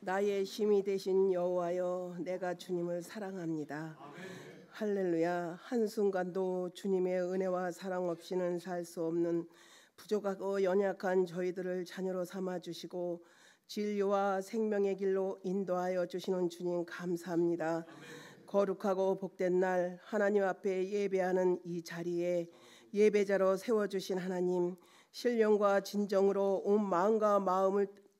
나의 힘이 되신 여호와여, 내가 주님을 사랑합니다. 할렐루야. 한순간도 주님의 은혜와 사랑 없이는 살 수 없는 부족하고 연약한 저희들을 자녀로 삼아주시고 진리와 생명의 길로 인도하여 주시는 주님 감사합니다. 거룩하고 복된 날 하나님 앞에 예배하는 이 자리에 예배자로 세워주신 하나님, 신령과 진정으로 온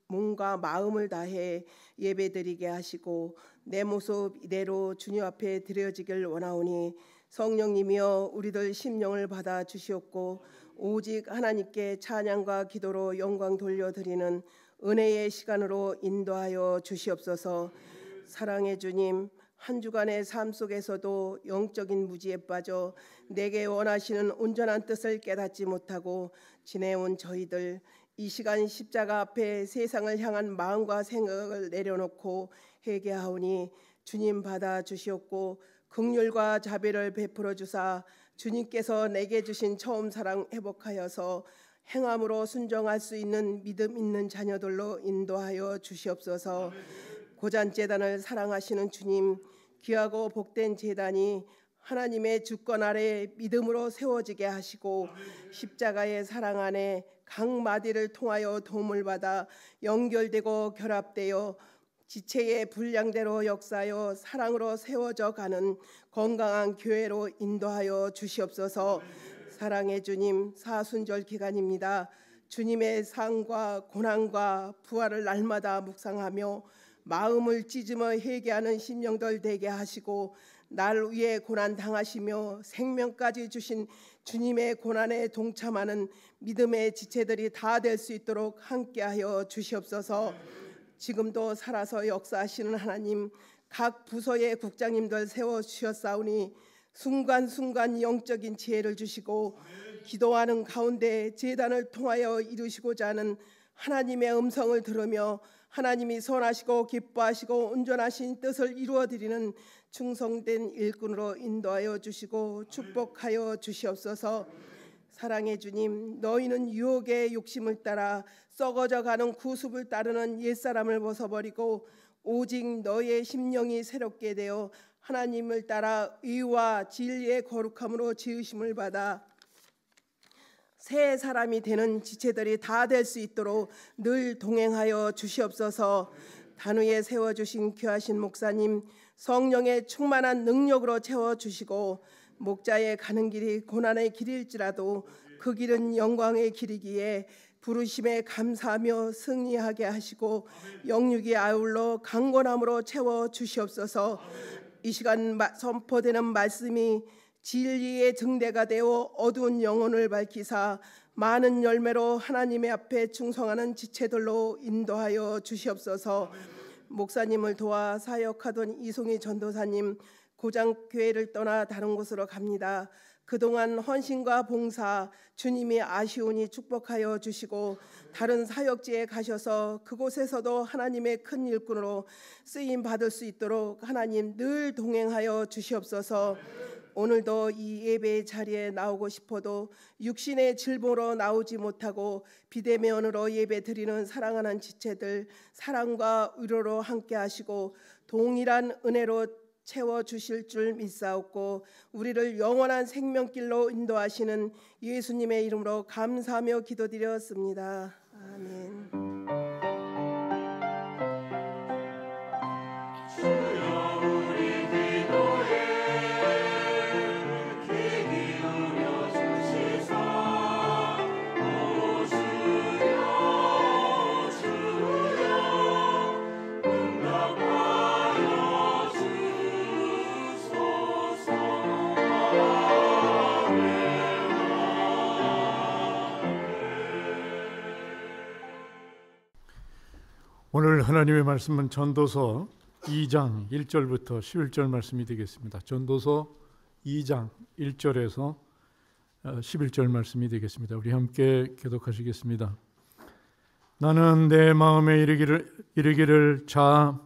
몸과 마음을 다해 예배드리게 하시고 내 모습 이대로 주님 앞에 드려지길 원하오니 성령님이여 우리들 심령을 받아 주시옵고 오직 하나님께 찬양과 기도로 영광 돌려드리는 은혜의 시간으로 인도하여 주시옵소서. 사랑의 주님, 한 주간의 삶 속에서도 영적인 무지에 빠져 내게 원하시는 온전한 뜻을 깨닫지 못하고 지내온 저희들, 이 시간 십자가 앞에 세상을 향한 마음과 생각을 내려놓고 회개하오니 주님 받아 주시옵고 긍휼과 자비를 베풀어 주사 주님께서 내게 주신 처음 사랑 회복하여서 행함으로 순종할 수 있는 믿음 있는 자녀들로 인도하여 주시옵소서. 고잔제단을 사랑하시는 주님, 귀하고 복된 제단이 하나님의 주권 아래 믿음으로 세워지게 하시고 십자가의 사랑 안에 각 마디를 통하여 도움을 받아 연결되고 결합되어 지체의 분량대로 역사하여 사랑으로 세워져 가는 건강한 교회로 인도하여 주시옵소서. 사랑의 주님, 사순절 기간입니다. 주님의 상과 고난과 부활을 날마다 묵상하며 마음을 찢으며 회개하는 심령들 되게 하시고 날 위해 고난 당하시며 생명까지 주신 주님의 고난에 동참하는 믿음의 지체들이 다 될 수 있도록 함께하여 주시옵소서. 지금도 살아서 역사하시는 하나님, 각 부서의 국장님들 세워주셨사오니 순간순간 영적인 지혜를 주시고 기도하는 가운데 제단을 통하여 이루시고자 하는 하나님의 음성을 들으며 하나님이 선하시고 기뻐하시고 온전하신 뜻을 이루어드리는 충성된 일꾼으로 인도하여 주시고 축복하여 주시옵소서. 사랑의 주님, 너희는 유혹의 욕심을 따라 썩어져 가는 구습을 따르는 옛사람을 벗어버리고 오직 너희의 심령이 새롭게 되어 하나님을 따라 의와 진리의 거룩함으로 지으심을 받아 새 사람이 되는 지체들이 다 될 수 있도록 늘 동행하여 주시옵소서. 단위에 세워주신 귀하신 목사님, 성령의 충만한 능력으로 채워주시고 목자의 가는 길이 고난의 길일지라도 그 길은 영광의 길이기에 부르심에 감사하며 승리하게 하시고 영육이 아울러 강건함으로 채워주시옵소서. 이 시간 선포되는 말씀이 진리의 증대가 되어 어두운 영혼을 밝히사 많은 열매로 하나님의 앞에 충성하는 지체들로 인도하여 주시옵소서. 목사님을 도와 사역하던 이송희 전도사님, 고장교회를 떠나 다른 곳으로 갑니다. 그동안 헌신과 봉사 주님이 아쉬우니 축복하여 주시고 다른 사역지에 가셔서 그곳에서도 하나님의 큰 일꾼으로 쓰임 받을 수 있도록 하나님 늘 동행하여 주시옵소서. 오늘도 이 예배의 자리에 나오고 싶어도 육신의 질보로 나오지 못하고 비대면으로 예배 드리는 사랑하는 지체들 사랑과 위로로 함께 하시고 동일한 은혜로 채워주실 줄 믿사옵고 우리를 영원한 생명길로 인도하시는 예수님의 이름으로 감사하며 기도드렸습니다. 아멘. 오늘 하나님의 말씀은 전도서 2장 1절부터 11절 말씀이 되겠습니다. 전도서 2장 1절에서 11절 말씀이 되겠습니다. 우리 함께 교독하시겠습니다. 나는 내 마음에 이르기를 자,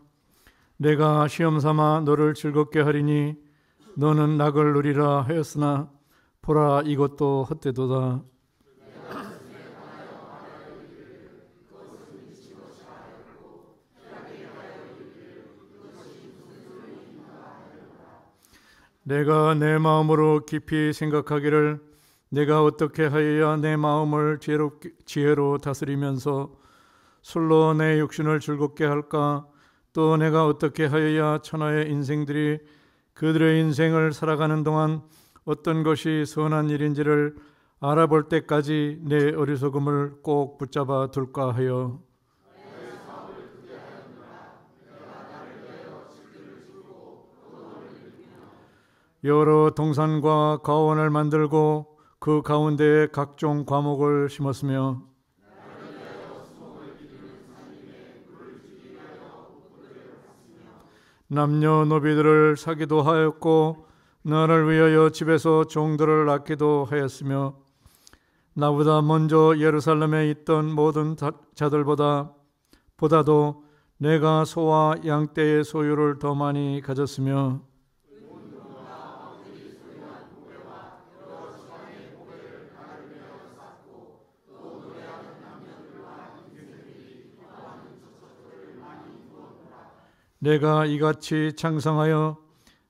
내가 시험삼아 너를 즐겁게 하리니 너는 낙을 누리라 하였으나 보라, 이것도 헛되도다. 내가 내 마음으로 깊이 생각하기를 내가 어떻게 하여야 내 마음을 지혜로 다스리면서 술로 내 육신을 즐겁게 할까? 또 내가 어떻게 하여야 천하의 인생들이 그들의 인생을 살아가는 동안 어떤 것이 선한 일인지를 알아볼 때까지 내 어리석음을 꼭 붙잡아 둘까 하여 여러 동산과 가원을 만들고 그 가운데에 각종 과목을 심었으며 남녀노비들을 사기도 하였고 나를 위하여 집에서 종들을 낳기도 하였으며 나보다 먼저 예루살렘에 있던 모든 보다도 내가 소와 양떼의 소유를 더 많이 가졌으며 내가 이같이 창성하여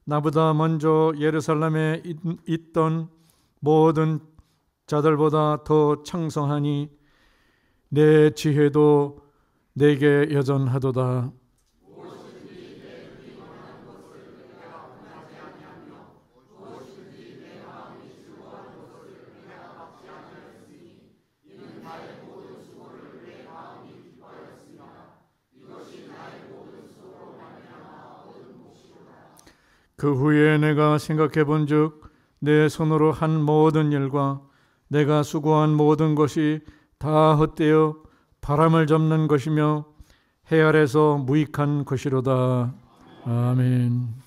나보다 먼저 예루살렘에 있던 모든 자들보다 더 창성하니 내 지혜도 내게 여전하도다. 그 후에 내가 생각해 본즉 내 손으로 한 모든 일과 내가 수고한 모든 것이 다 헛되어 바람을 잡는 것이며 해 아래서 무익한 것이로다. 아멘.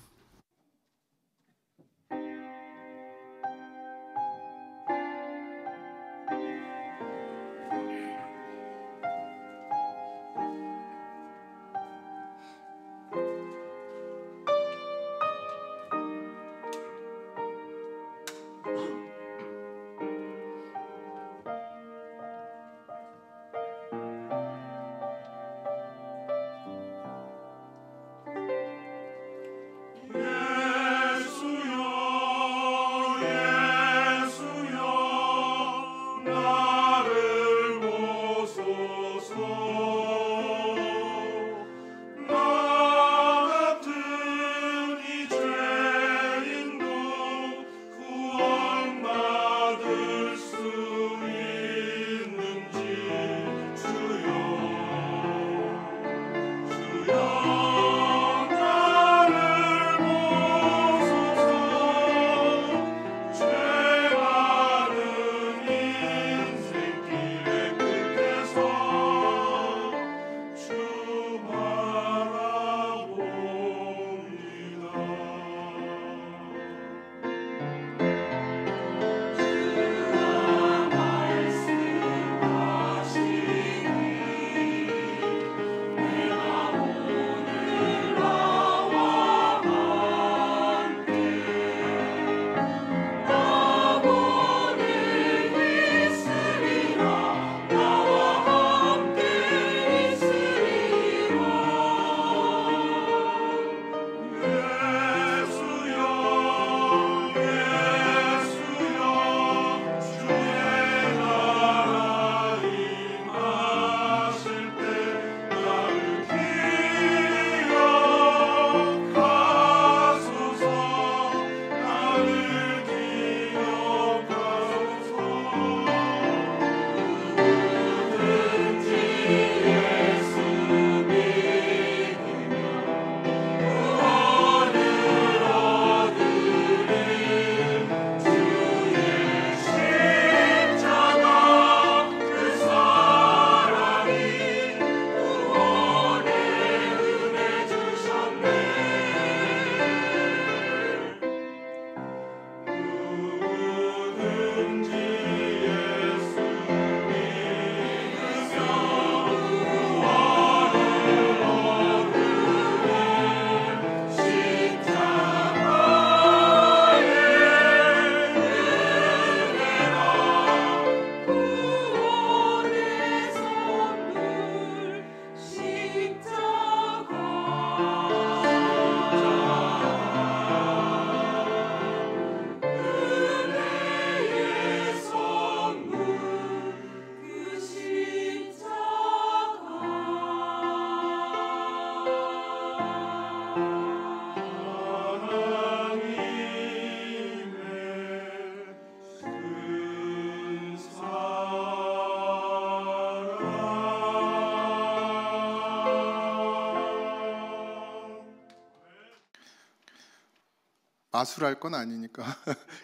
마술할 건 아니니까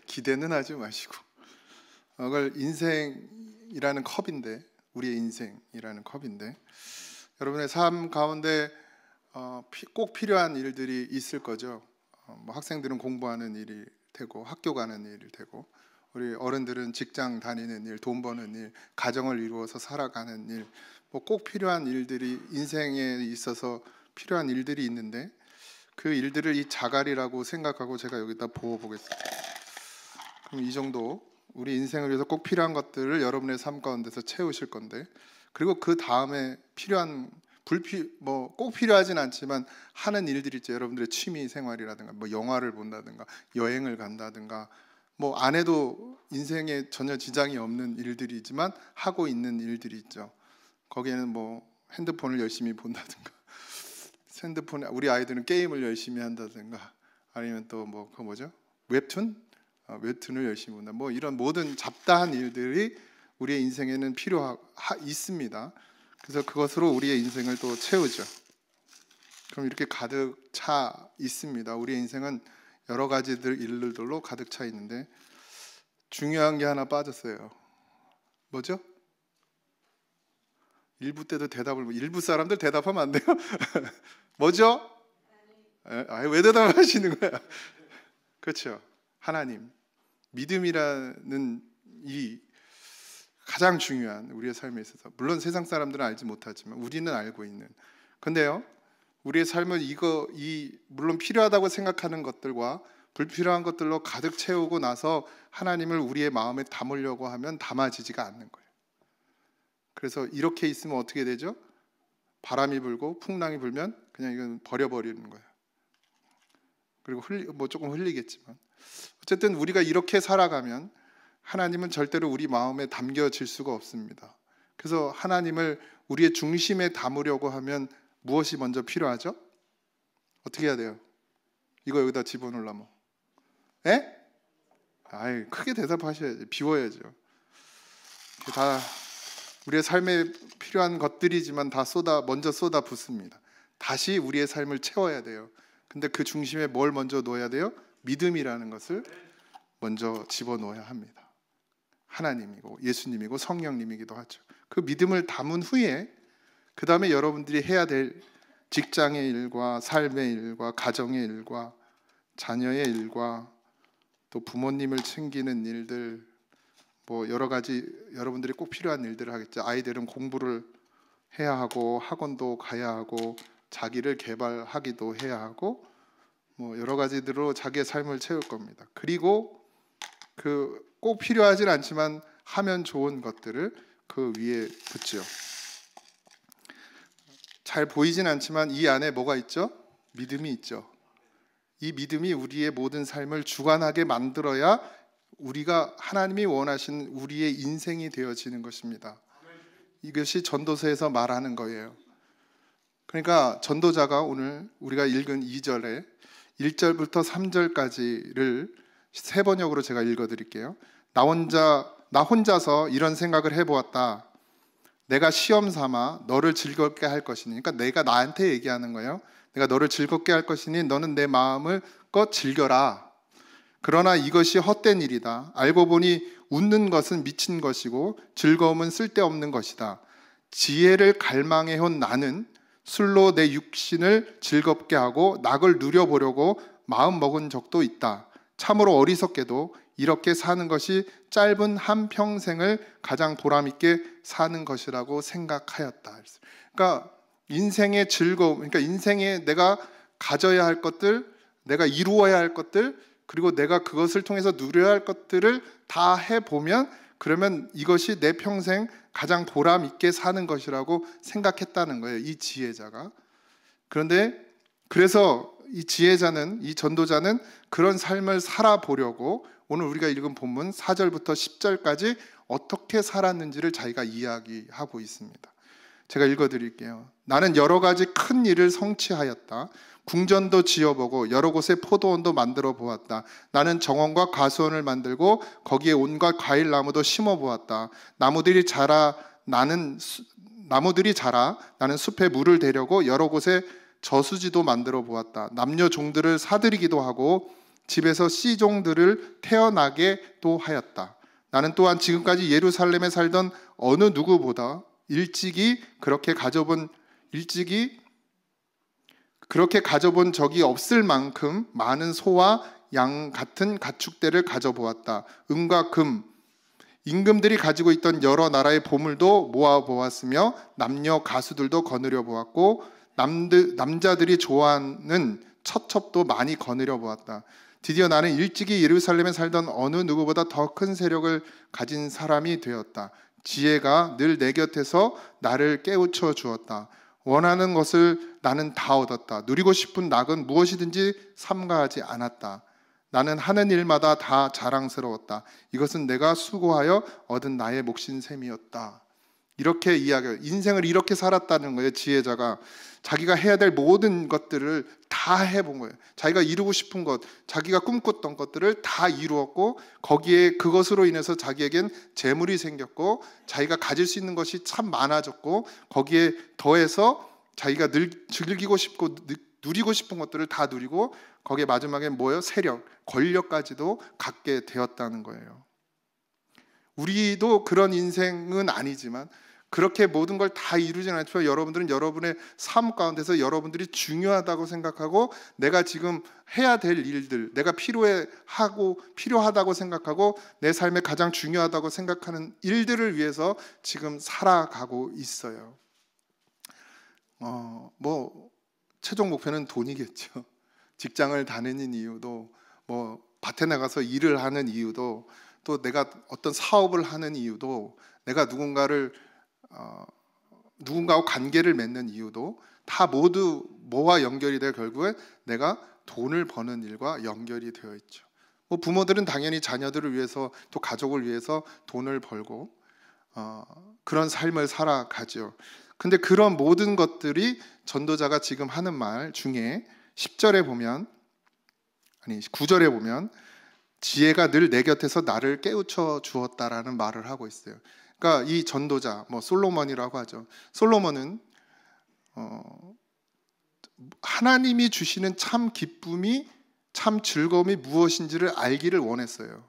기대는 하지 마시고, 그걸 인생이라는 컵인데, 우리의 인생이라는 컵인데, 여러분의 삶 가운데 꼭 필요한 일들이 있을 거죠. 뭐 학생들은 공부하는 일이 되고, 학교 가는 일이 되고, 우리 어른들은 직장 다니는 일, 돈 버는 일, 가정을 이루어서 살아가는 일, 뭐 꼭 필요한 일들이, 인생에 있어서 필요한 일들이 있는데, 그 일들을 이 자갈이라고 생각하고 제가 여기다 부어보겠습니다. 그럼 이 정도, 우리 인생을 위해서 꼭 필요한 것들을 여러분의 삶 가운데서 채우실 건데, 그리고 그 다음에 필요한, 뭐 꼭 필요하진 않지만 하는 일들이 있죠. 여러분들의 취미 생활이라든가, 뭐 영화를 본다든가, 여행을 간다든가, 뭐 안 해도 인생에 전혀 지장이 없는 일들이지만 하고 있는 일들이 있죠. 거기에는 뭐 핸드폰을 열심히 본다든가, 핸드폰에 우리 아이들은 게임을 열심히 한다든가, 아니면 또 뭐 그 뭐죠? 웹툰을 열심히 본다. 뭐 이런 모든 잡다한 일들이 우리의 인생에는 있습니다. 그래서 그것으로 우리의 인생을 또 채우죠. 그럼 이렇게 가득 차 있습니다. 우리의 인생은 여러 가지 일들로 가득 차 있는데, 중요한 게 하나 빠졌어요. 뭐죠? 일부 때도 일부 사람들 대답하면 안 돼요? 뭐죠? 왜 대답하시는 거야? 그렇죠. 하나님. 믿음이라는 이 가장 중요한, 우리의 삶에 있어서, 물론 세상 사람들은 알지 못하지만 우리는 알고 있는. 근데요, 우리의 삶은 물론 필요하다고 생각하는 것들과 불필요한 것들로 가득 채우고 나서 하나님을 우리의 마음에 담으려고 하면 담아지지가 않는 거예요. 그래서 이렇게 있으면 어떻게 되죠? 바람이 불고 풍랑이 불면 그냥 이건 버려버리는 거예요. 그리고 뭐 조금 흘리겠지만, 어쨌든 우리가 이렇게 살아가면 하나님은 절대로 우리 마음에 담겨질 수가 없습니다. 그래서 하나님을 우리의 중심에 담으려고 하면 무엇이 먼저 필요하죠? 어떻게 해야 돼요? 이거 여기다 집어넣으려면, 크게 대답하셔야지. 비워야죠. 다 우리의 삶에 필요한 것들이지만 다 먼저 쏟아 붓습니다. 다시 우리의 삶을 채워야 돼요. 근데 그 중심에 뭘 먼저 놓아야 돼요? 믿음이라는 것을 먼저 집어넣어야 합니다. 하나님이고 예수님이고 성령님이기도 하죠. 그 믿음을 담은 후에 그 다음에 여러분들이 해야 될 직장의 일과 삶의 일과 가정의 일과 자녀의 일과 또 부모님을 챙기는 일들, 뭐 여러 가지 여러분들이 꼭 필요한 일들을 하겠죠. 아이들은 공부를 해야 하고 학원도 가야 하고 자기를 개발하기도 해야 하고 뭐 여러 가지들로 자기의 삶을 채울 겁니다. 그리고 그 꼭 필요하진 않지만 하면 좋은 것들을 그 위에 붙죠. 잘 보이진 않지만 이 안에 뭐가 있죠? 믿음이 있죠. 이 믿음이 우리의 모든 삶을 주관하게 만들어야 우리가 하나님이 원하신 우리의 인생이 되어지는 것입니다. 이것이 전도서에서 말하는 거예요. 그러니까 전도자가 오늘 우리가 읽은 2절에 1절부터 3절까지를 세 번역으로 제가 읽어드릴게요. 나 혼자서 이런 생각을 해보았다. 내가 시험 삼아 너를 즐겁게 할 것이니, 그러니까 내가 나한테 얘기하는 거예요. 내가 너를 즐겁게 할 것이니 너는 내 마음을 즐겨라. 그러나 이것이 헛된 일이다. 알고 보니 웃는 것은 미친 것이고 즐거움은 쓸데없는 것이다. 지혜를 갈망해온 나는 술로 내 육신을 즐겁게 하고 낙을 누려보려고 마음 먹은 적도 있다. 참으로 어리석게도 이렇게 사는 것이 짧은 한평생을 가장 보람있게 사는 것이라고 생각하였다. 그러니까 인생의 즐거움, 그러니까 인생에 내가 가져야 할 것들, 내가 이루어야 할 것들, 그리고 내가 그것을 통해서 누려야 할 것들을 다 해보면 그러면 이것이 내 평생 가장 보람 있게 사는 것이라고 생각했다는 거예요, 이 지혜자가. 그런데 그래서 이 지혜자는, 이 전도자는 그런 삶을 살아보려고 오늘 우리가 읽은 본문 4절부터 10절까지 어떻게 살았는지를 자기가 이야기하고 있습니다. 제가 읽어드릴게요. 나는 여러 가지 큰 일을 성취하였다. 궁전도 지어보고 여러 곳에 포도원도 만들어 보았다. 나는 정원과 가수원을 만들고 거기에 온갖 과일나무도 심어보았다. 나무들이 자라 나는 숲에 물을 대려고 여러 곳에 저수지도 만들어 보았다. 남녀 종들을 사들이기도 하고 집에서 씨종들을 태어나게 또 하였다. 나는 또한 지금까지 예루살렘에 살던 어느 누구보다 일찍이 그렇게 가져본 적이 없을 만큼 많은 소와 양 같은 가축대를 가져보았다. 은과 금, 임금들이 가지고 있던 여러 나라의 보물도 모아보았으며 남녀 가수들도 거느려 보았고 남자들이 좋아하는 첩첩도 많이 거느려 보았다. 드디어 나는 일찍이 예루살렘에 살던 어느 누구보다 더 큰 세력을 가진 사람이 되었다. 지혜가 늘 내 곁에서 나를 깨우쳐 주었다. 원하는 것을 나는 다 얻었다. 누리고 싶은 낙은 무엇이든지 삼가하지 않았다. 나는 하는 일마다 다 자랑스러웠다. 이것은 내가 수고하여 얻은 나의 몫인 셈이었다. 이렇게 인생을 이렇게 살았다는 거예요. 지혜자가 자기가 해야 될 모든 것들을 다 해본 거예요. 자기가 이루고 싶은 것, 자기가 꿈꿨던 것들을 다 이루었고, 거기에 그것으로 인해서 자기에겐 재물이 생겼고, 자기가 가질 수 있는 것이 참 많아졌고, 거기에 더해서 자기가 즐기고 싶고 누리고 싶은 것들을 다 누리고, 거기에 마지막에 뭐예요? 세력, 권력까지도 갖게 되었다는 거예요. 우리도 그런 인생은 아니지만 그렇게 모든 걸 다 이루지는 않지만 여러분들은 여러분의 삶 가운데서 여러분들이 중요하다고 생각하고 내가 지금 해야 될 일들, 내가 필요하다고 생각하고 내 삶에 가장 중요하다고 생각하는 일들을 위해서 지금 살아가고 있어요. 최종 목표는 돈이겠죠. 직장을 다니는 이유도, 밭에 나가서 일을 하는 이유도, 또 내가 어떤 사업을 하는 이유도, 내가 누군가하고 관계를 맺는 이유도 다 모두 뭐와 연결이 되어 결국에 내가 돈을 버는 일과 연결이 되어 있죠. 부모들은 당연히 자녀들을 위해서 또 가족을 위해서 돈을 벌고 그런 삶을 살아가죠. 근데 그런 모든 것들이 전도자가 지금 하는 말 중에 9절에 보면 지혜가 늘 내 곁에서 나를 깨우쳐 주었다라는 말을 하고 있어요. 그러니까 이 전도자, 솔로몬이라고 하죠. 솔로몬은 하나님이 주시는 참 기쁨이, 참 즐거움이 무엇인지를 알기를 원했어요.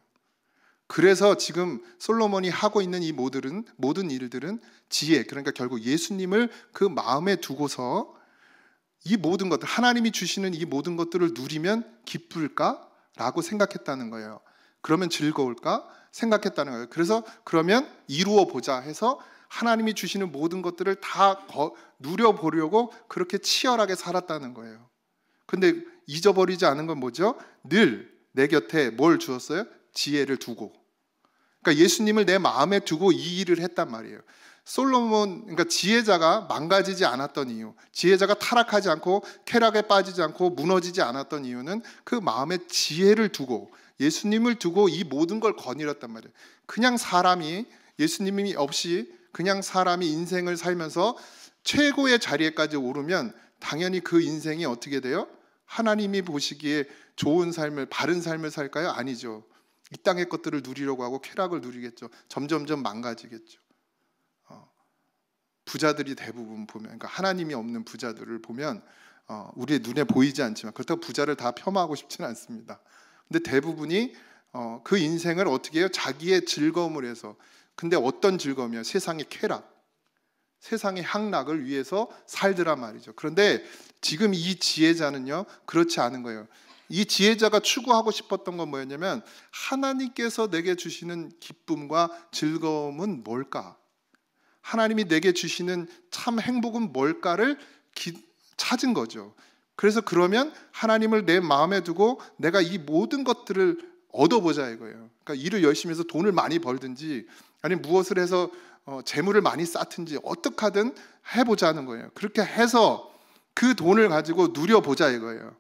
그래서 지금 솔로몬이 하고 있는 이 모든 일들은 지혜, 그러니까 결국 예수님을 그 마음에 두고서 이 모든 것들, 하나님이 주시는 이 모든 것들을 누리면 기쁠까? 라고 생각했다는 거예요. 그러면 즐거울까? 생각했다는 거예요. 그래서 그러면 이루어 보자 해서 하나님이 주시는 모든 것들을 다 누려보려고 그렇게 치열하게 살았다는 거예요. 근데 잊어버리지 않은 건 뭐죠? 늘 내 곁에 뭘 주었어요? 지혜를 두고. 그러니까 예수님을 내 마음에 두고 이 일을 했단 말이에요. 그러니까 지혜자가 망가지지 않았던 이유, 지혜자가 타락하지 않고 쾌락에 빠지지 않고 무너지지 않았던 이유는 그 마음에 지혜를 두고 예수님을 두고 이 모든 걸 거닐었단 말이에요. 그냥 사람이 예수님이 없이 그냥 사람이 인생을 살면서 최고의 자리에까지 오르면 당연히 그 인생이 어떻게 돼요? 하나님이 보시기에 좋은 삶을, 바른 삶을 살까요? 아니죠. 이 땅의 것들을 누리려고 하고 쾌락을 누리겠죠. 점점점 망가지겠죠. 부자들이 대부분 보면, 그러니까 하나님이 없는 부자들을 보면 우리의 눈에 보이지 않지만, 그렇다고 부자를 다 폄하하고 싶지는 않습니다. 근데 대부분이 그 인생을 어떻게 해요? 자기의 즐거움을 해서. 근데 어떤 즐거움이요? 세상의 쾌락, 세상의 향락을 위해서 살더란 말이죠. 그런데 지금 이 지혜자는요, 그렇지 않은 거예요. 이 지혜자가 추구하고 싶었던 건 뭐였냐면, 하나님께서 내게 주시는 기쁨과 즐거움은 뭘까? 하나님이 내게 주시는 참 행복은 뭘까를 찾은 거죠. 그래서 그러면 하나님을 내 마음에 두고 내가 이 모든 것들을 얻어보자 이거예요. 그러니까 일을 열심히 해서 돈을 많이 벌든지 아니면 무엇을 해서 재물을 많이 쌓든지 어떻게 하든 해보자는 거예요. 그렇게 해서 그 돈을 가지고 누려보자 이거예요.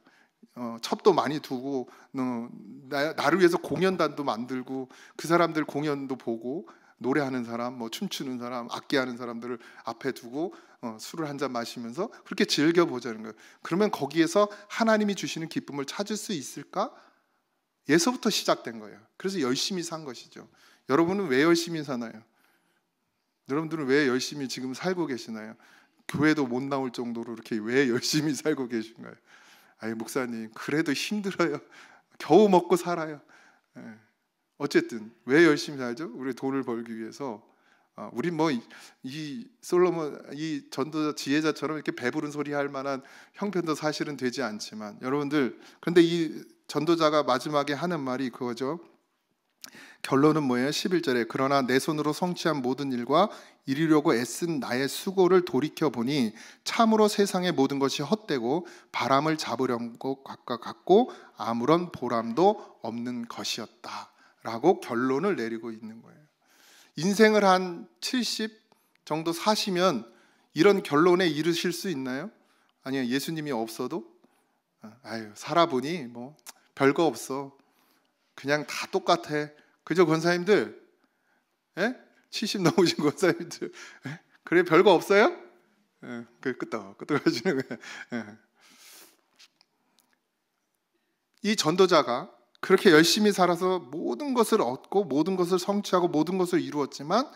첩도 많이 두고 나를 위해서 공연단도 만들고 그 사람들 공연도 보고 노래하는 사람, 춤추는 사람, 악기하는 사람들을 앞에 두고 술을 한 잔 마시면서 그렇게 즐겨보자는 거예요. 그러면 거기에서 하나님이 주시는 기쁨을 찾을 수 있을까? 예서부터 시작된 거예요. 그래서 열심히 산 것이죠. 여러분은 왜 열심히 사나요? 여러분들은 왜 열심히 지금 살고 계시나요? 교회도 못 나올 정도로 이렇게 왜 열심히 살고 계신가요? 아니 목사님 그래도 힘들어요. 겨우 먹고 살아요. 어쨌든 왜 열심히 살죠? 우리 돈을 벌기 위해서. 우리 뭐 이 솔로몬 이 전도자 지혜자처럼 이렇게 배부른 소리 할 만한 형편도 사실은 되지 않지만 여러분들, 그런데 이 전도자가 마지막에 하는 말이 그거죠. 결론은 뭐예요? 11절에 그러나 내 손으로 성취한 모든 일과 이루려고 애쓴 나의 수고를 돌이켜보니 참으로 세상의 모든 것이 헛되고 바람을 잡으려는 것 같고 아무런 보람도 없는 것이었다 라고 결론을 내리고 있는 거예요. 인생을 한 70 정도 사시면 이런 결론에 이르실 수 있나요? 아니요, 예수님이 없어도 살아보니 뭐 별거 없어, 그냥 다 똑같아. 그죠, 권사님들? 70 넘으신 권사님들, 그래 별거 없어요? 그 끄떡 하시는 거예요. 이 전도자가 그렇게 열심히 살아서 모든 것을 얻고 모든 것을 성취하고 모든 것을 이루었지만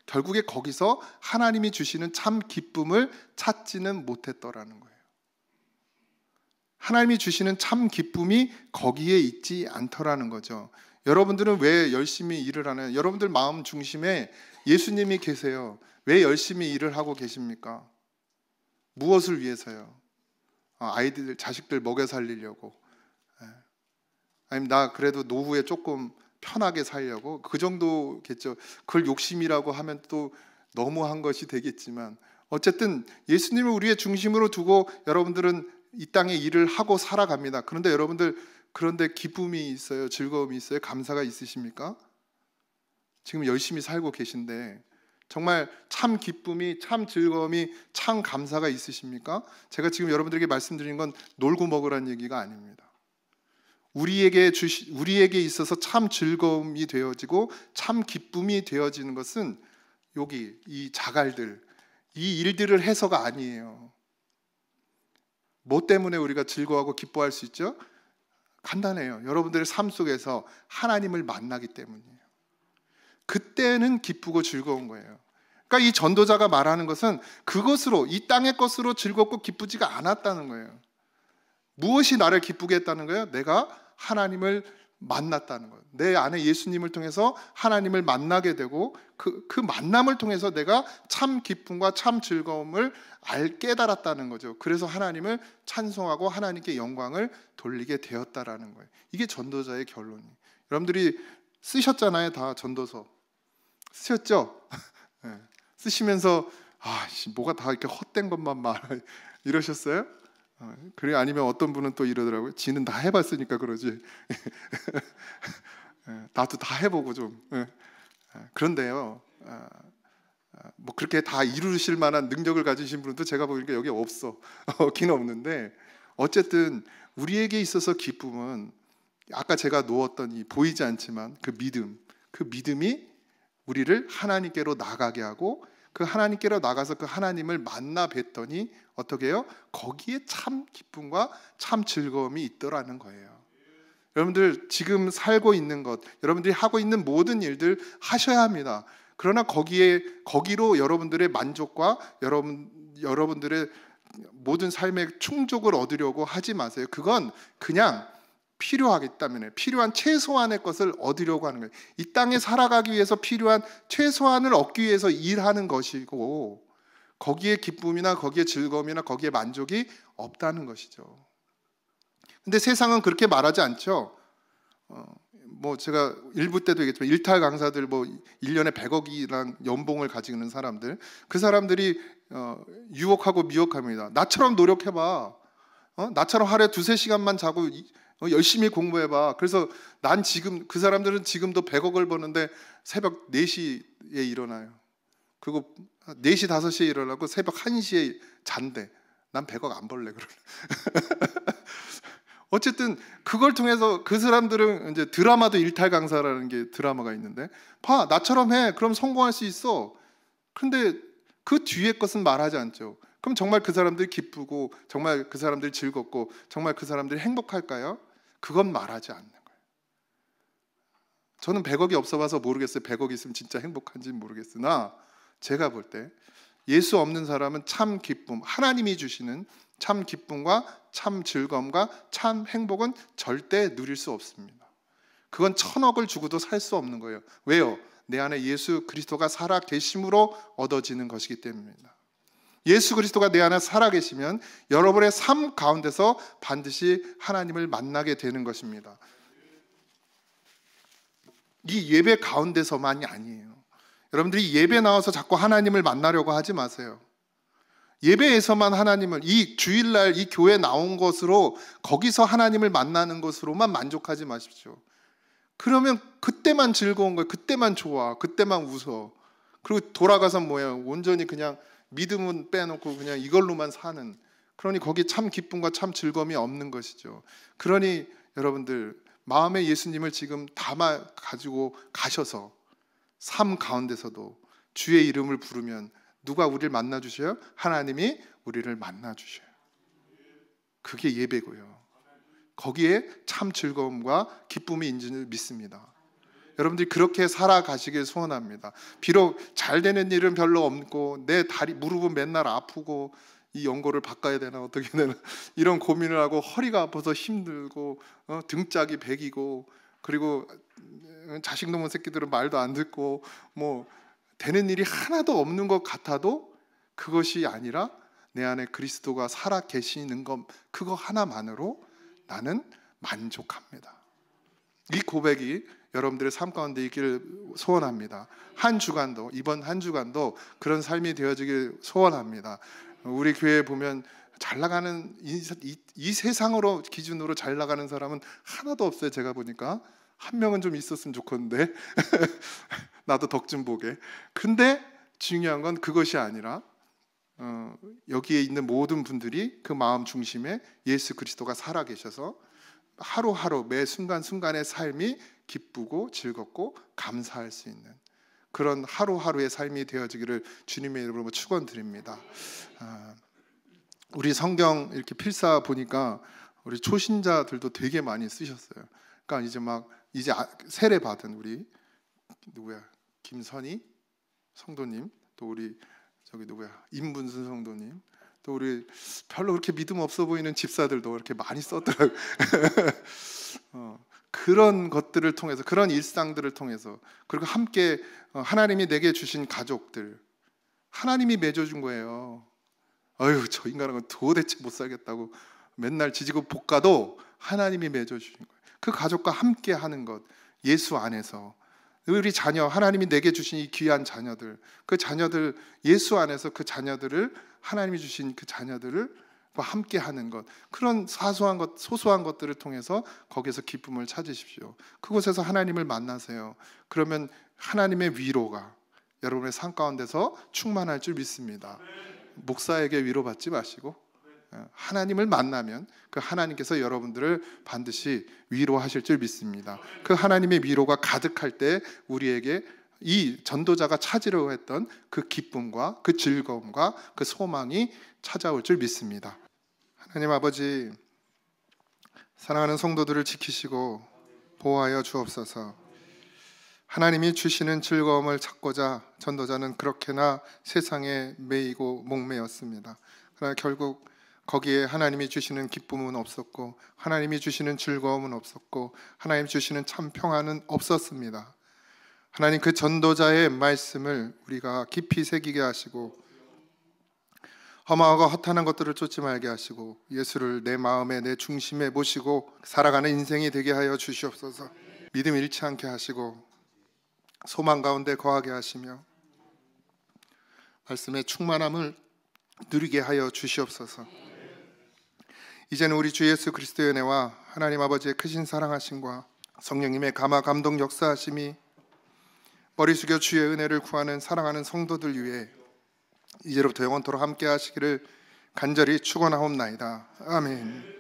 결국에 거기서 하나님이 주시는 참 기쁨을 찾지는 못했더라는 거예요. 하나님이 주시는 참 기쁨이 거기에 있지 않더라는 거죠. 여러분들은 왜 열심히 일을 하나요? 여러분들 마음 중심에 예수님이 계세요. 왜 열심히 일을 하고 계십니까? 무엇을 위해서요? 아이들, 자식들 먹여 살리려고. 아니면 나 그래도 노후에 조금 편하게 살려고, 그 정도겠죠. 그걸 욕심이라고 하면 또 너무한 것이 되겠지만 어쨌든 예수님을 우리의 중심으로 두고 여러분들은 이 땅에 일을 하고 살아갑니다. 그런데 여러분들, 그런데 기쁨이 있어요? 즐거움이 있어요? 감사가 있으십니까? 지금 열심히 살고 계신데 정말 참 기쁨이, 참 즐거움이, 참 감사가 있으십니까? 제가 지금 여러분들에게 말씀드리는 건 놀고 먹으라는 얘기가 아닙니다. 우리에게 있어서 참 즐거움이 되어지고 참 기쁨이 되어지는 것은 여기 이 자갈들, 이 일들을 해서가 아니에요. 뭐 때문에 우리가 즐거워하고 기뻐할 수 있죠? 간단해요. 여러분들의 삶 속에서 하나님을 만나기 때문이에요. 그때는 기쁘고 즐거운 거예요. 그러니까 이 전도자가 말하는 것은 그것으로, 이 땅의 것으로 즐겁고 기쁘지가 않았다는 거예요. 무엇이 나를 기쁘게 했다는 거예요? 내가 하나님을 만났다는 거예요. 내 안에 예수님을 통해서 하나님을 만나게 되고 그 만남을 통해서 내가 참 기쁨과 참 즐거움을 깨달았다는 거죠. 그래서 하나님을 찬송하고 하나님께 영광을 돌리게 되었다라는 거예요. 이게 전도자의 결론이에요. 여러분들이 쓰셨잖아요. 다 전도서 쓰셨죠? 네. 쓰시면서 뭐가 다 이렇게 헛된 것만 말해 이러셨어요? 그래, 아니면 어떤 분은 또 이러더라고요. 지는 다 해봤으니까 그러지. 나도 다 해보고 좀. 그런데요, 뭐 그렇게 다 이루실 만한 능력을 가지신 분도 제가 보니까 여기 없긴 없는데, 어쨌든 우리에게 있어서 기쁨은 아까 제가 놓았던 이 보이지 않지만 그 믿음이 우리를 하나님께로 나가게 하고, 그 하나님께로 나가서 그 하나님을 만나 뵀더니 어떻게 해요? 거기에 참 기쁨과 참 즐거움이 있더라는 거예요. 여러분들 지금 살고 있는 것, 여러분들이 하고 있는 모든 일들 하셔야 합니다. 그러나 거기로 여러분들의 만족과 여러분들의 모든 삶의 충족을 얻으려고 하지 마세요. 그건 그냥 필요하기 때문에 필요한 최소한의 것을 얻으려고 하는 거예요. 이 땅에 살아가기 위해서 필요한 최소한을 얻기 위해서 일하는 것이고, 거기에 기쁨이나 거기에 즐거움이나 거기에 만족이 없다는 것이죠. 근데 세상은 그렇게 말하지 않죠. 뭐 제가 일부 때도 얘기했지만 일탈 강사들 뭐 1년에 100억이란 연봉을 가지고 있는 사람들, 그 사람들이 유혹하고 미혹합니다. 나처럼 노력해봐. 나처럼 하루에 2-3시간만 자고 열심히 공부해봐. 그래서 난 지금, 그 사람들은 지금도 100억을 버는데 새벽 4시에 일어나요. 그리고 4시 5시에 일어나고 새벽 1시에 잔대. 난 100억 안 벌래 그러네. 어쨌든 그걸 통해서 그 사람들은 이제 드라마도 일탈 강사라는 게 드라마가 있는데, 봐, 나처럼 해. 그럼 성공할 수 있어. 그런데 그 뒤에 것은 말하지 않죠. 그럼 정말 그 사람들이 기쁘고 정말 그 사람들이 즐겁고 정말 그 사람들이 행복할까요? 그건 말하지 않는 거예요. 저는 100억이 없어봐서 모르겠어요. 100억 있으면 진짜 행복한지는 모르겠으나 제가 볼 때 예수 없는 사람은 참 기쁨, 하나님이 주시는 참 기쁨과 참 즐거움과 참 행복은 절대 누릴 수 없습니다. 그건 1000억을 주고도 살 수 없는 거예요. 왜요? 내 안에 예수 그리스도가 살아 계심으로 얻어지는 것이기 때문입니다. 예수 그리스도가 내 안에 살아 계시면 여러분의 삶 가운데서 반드시 하나님을 만나게 되는 것입니다. 이 예배 가운데서만이 아니에요. 여러분들이 예배 나와서 자꾸 하나님을 만나려고 하지 마세요. 예배에서만 하나님을, 이 주일날 이 교회 나온 것으로, 거기서 하나님을 만나는 것으로만 만족하지 마십시오. 그러면 그때만 즐거운 거예요. 그때만 좋아. 그때만 웃어. 그리고 돌아가서 뭐예요? 온전히 그냥 믿음은 빼놓고 그냥 이걸로만 사는, 그러니 거기 참 기쁨과 참 즐거움이 없는 것이죠. 그러니 여러분들 마음에 예수님을 지금 담아 가지고 가셔서 삶 가운데서도 주의 이름을 부르면 누가 우리를 만나 주셔요? 하나님이 우리를 만나 주셔요. 그게 예배고요. 거기에 참 즐거움과 기쁨이 있는 줄 믿습니다. 여러분들이 그렇게 살아가시길 소원합니다. 비록 잘 되는 일은 별로 없고 내 다리, 무릎은 맨날 아프고 이 연고를 바꿔야 되나 어떻게 되나 이런 고민을 하고 허리가 아파서 힘들고 등짝이 베기고, 그리고 자식 놈의 새끼들은 말도 안 듣고 뭐 되는 일이 하나도 없는 것 같아도 그것이 아니라 내 안에 그리스도가 살아 계시는 것, 그거 하나만으로 나는 만족합니다. 이 고백이 여러분들의 삶 가운데 있기를 소원합니다. 한 주간도, 이번 한 주간도 그런 삶이 되어지길 소원합니다. 우리 교회에 보면 잘 나가는 이 세상으로 기준으로 잘 나가는 사람은 하나도 없어요. 제가 보니까 한 명은 좀 있었으면 좋겠는데 나도 덕 좀 보게. 근데 중요한 건 그것이 아니라 여기에 있는 모든 분들이 그 마음 중심에 예수 그리스도가 살아 계셔서 하루하루 매 순간순간의 삶이 기쁘고 즐겁고 감사할 수 있는 그런 하루하루의 삶이 되어지기를 주님의 이름으로 축원드립니다. 우리 성경 이렇게 필사 보니까 우리 초신자들도 되게 많이 쓰셨어요. 그러니까 이제 세례 받은 우리 누구야? 김선희 성도님, 또 우리 저기 누구야? 임문순 성도님, 또 우리 별로 그렇게 믿음 없어 보이는 집사들도 이렇게 많이 썼더라고요. 그런 것들을 통해서, 그런 일상들을 통해서, 그리고 함께 하나님이 내게 주신 가족들, 하나님이 맺어준 거예요. 어휴, 저 인간은 도대체 못 살겠다고 맨날 지지고 볶아도 하나님이 맺어주신 거예요. 그 가족과 함께 하는 것, 예수 안에서 우리 자녀, 하나님이 내게 주신 이 귀한 자녀들, 그 자녀들 예수 안에서 그 자녀들을, 하나님이 주신 그 자녀들을 함께 하는 것, 그런 사소한 것, 소소한 것들을 통해서 거기서 기쁨을 찾으십시오. 그곳에서 하나님을 만나세요. 그러면 하나님의 위로가 여러분의 삶 가운데서 충만할 줄 믿습니다. 목사에게 위로받지 마시고 하나님을 만나면 그 하나님께서 여러분들을 반드시 위로하실 줄 믿습니다. 그 하나님의 위로가 가득할 때 우리에게 이 전도자가 찾으려고 했던 그 기쁨과 그 즐거움과 그 소망이 찾아올 줄 믿습니다. 하나님 아버지, 사랑하는 성도들을 지키시고 보호하여 주옵소서. 하나님이 주시는 즐거움을 찾고자 전도자는 그렇게나 세상에 매이고 목매였습니다. 그러나 결국 거기에 하나님이 주시는 기쁨은 없었고, 하나님이 주시는 즐거움은 없었고, 하나님 주시는 참 평안은 없었습니다. 하나님, 그 전도자의 말씀을 우리가 깊이 새기게 하시고 험하고 허탄한 것들을 쫓지 말게 하시고 예수를 내 마음에, 내 중심에 모시고 살아가는 인생이 되게 하여 주시옵소서. 믿음 잃지 않게 하시고 소망 가운데 거하게 하시며 말씀의 충만함을 누리게 하여 주시옵소서. 이제는 우리 주 예수 그리스도의 은혜와 하나님 아버지의 크신 사랑하심과 성령님의 감화 감동 역사하심이 머리 숙여 주의 은혜를 구하는 사랑하는 성도들 위해 이제로부터 영원토록 함께 하시기를 간절히 축원하옵나이다. 아멘.